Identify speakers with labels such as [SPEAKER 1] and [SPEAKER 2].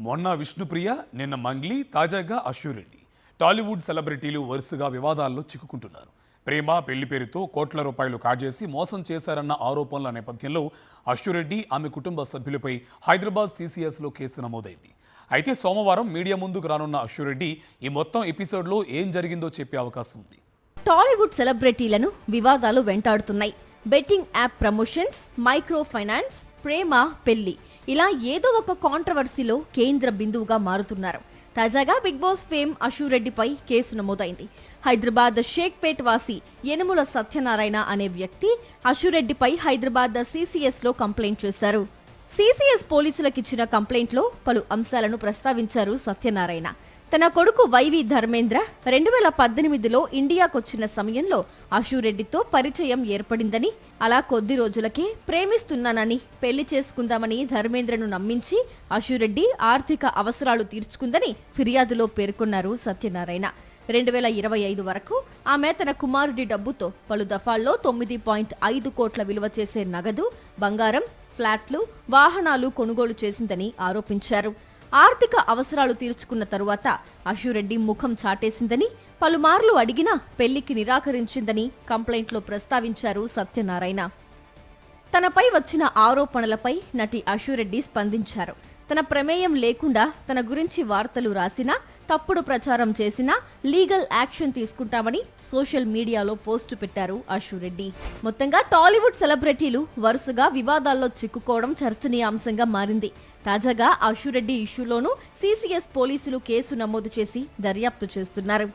[SPEAKER 1] మొన్న విష్ణుప్రియ, నిన్న మంగ్లీ, తాజాగా అశ్వరెడ్డి. టాలీవుడ్ సెలబ్రిటీలు వరుసగా వివాదాల్లో చిక్కుకుంటున్నారు. ప్రేమ, పెళ్లి పేరుతో కోట్ల రూపాయలు కాజేసి మోసం చేశారన్న ఆరోపణల నేపథ్యంలో అశ్వరెడ్డి, ఆమె కుటుంబ సభ్యులపై హైదరాబాద్ సీసీఎస్లో కేసు నమోదైంది. అయితే సోమవారం మీడియా ముందుకు రానున్న అశ్వరెడ్డి ఈ మొత్తం ఎపిసోడ్లో ఏం జరిగిందో చెప్పే అవకాశం ఉంది.
[SPEAKER 2] టాలీవుడ్ సెలబ్రిటీలను వివాదాలు వెంటాడుతున్నాయి. Betting app promotions, micro finance, ప్రేమ, పెళ్లి ఇలా ఏదో ఒక కాంట్రవర్సీలో కేంద్ర బిందువుగా మారుతున్నారు. తాజాగా బిగ్ బాస్ ఫేమ్ అశ్వరెడ్డిపై కేసు నమోదైంది. హైదరాబాద్ షేక్పేట్ వాసి యనుమల సత్యనారాయణ అనే వ్యక్తి అశ్వరెడ్డిపై హైదరాబాద్ సీసీఎస్లో కంప్లైంట్ చేశారు. సీసీఎస్ పోలీసులకిచ్చిన కంప్లైంట్లో పలు అంశాలను ప్రస్తావించారు సత్యనారాయణ. తన కొడుకు వైవి ధర్మేంద్ర 2018లో ఇండియాకొచ్చిన సమయంలో అశ్వరెడ్డితో పరిచయం ఏర్పడిందని, అలా కొద్ది రోజులకే ప్రేమిస్తున్నానని, పెళ్లి చేసుకుందామని ధర్మేంద్రను నమ్మించి అశ్వరెడ్డి ఆర్థిక అవసరాలు తీర్చుకుందని ఫిర్యాదులో పేర్కొన్నారు సత్యనారాయణ. 2025 వరకు ఆమె తన కుమారుడి డబ్బుతో పలు దఫాల్లో 9.5 కోట్ల విలువ చేసే నగదు, బంగారం, ఫ్లాట్లు, వాహనాలు కొనుగోలు చేసిందని ఆరోపించారు. ఆర్థిక అవసరాలు తీర్చుకున్న తరువాత అశ్వరెడ్డి ముఖం చాటేసిందని, పలుమార్లు అడిగినా పెళ్లికి నిరాకరించిందని కంప్లైంట్లో ప్రస్తావించారు సత్యనారాయణ. తనపై వచ్చిన ఆరోపణలపై నటి అశ్వరెడ్డి స్పందించారు. తన ప్రమేయం లేకుండా తన గురించి వార్తలు రాసినా, తప్పుడు ప్రచారం చేసినా లీగల్ యాక్షన్ తీసుకుంటామని సోషల్ మీడియాలో పోస్టు పెట్టారు అశ్వరెడ్డి. మొత్తంగా టాలీవుడ్ సెలబ్రిటీలు వరుసగా వివాదాల్లో చిక్కుకోవడం చర్చనీయాంశంగా మారింది. తాజాగా అశ్వరెడ్డి ఇష్యూలోనూ సీసీఎస్ పోలీసులు కేసు నమోదు చేసి దర్యాప్తు చేస్తున్నారు.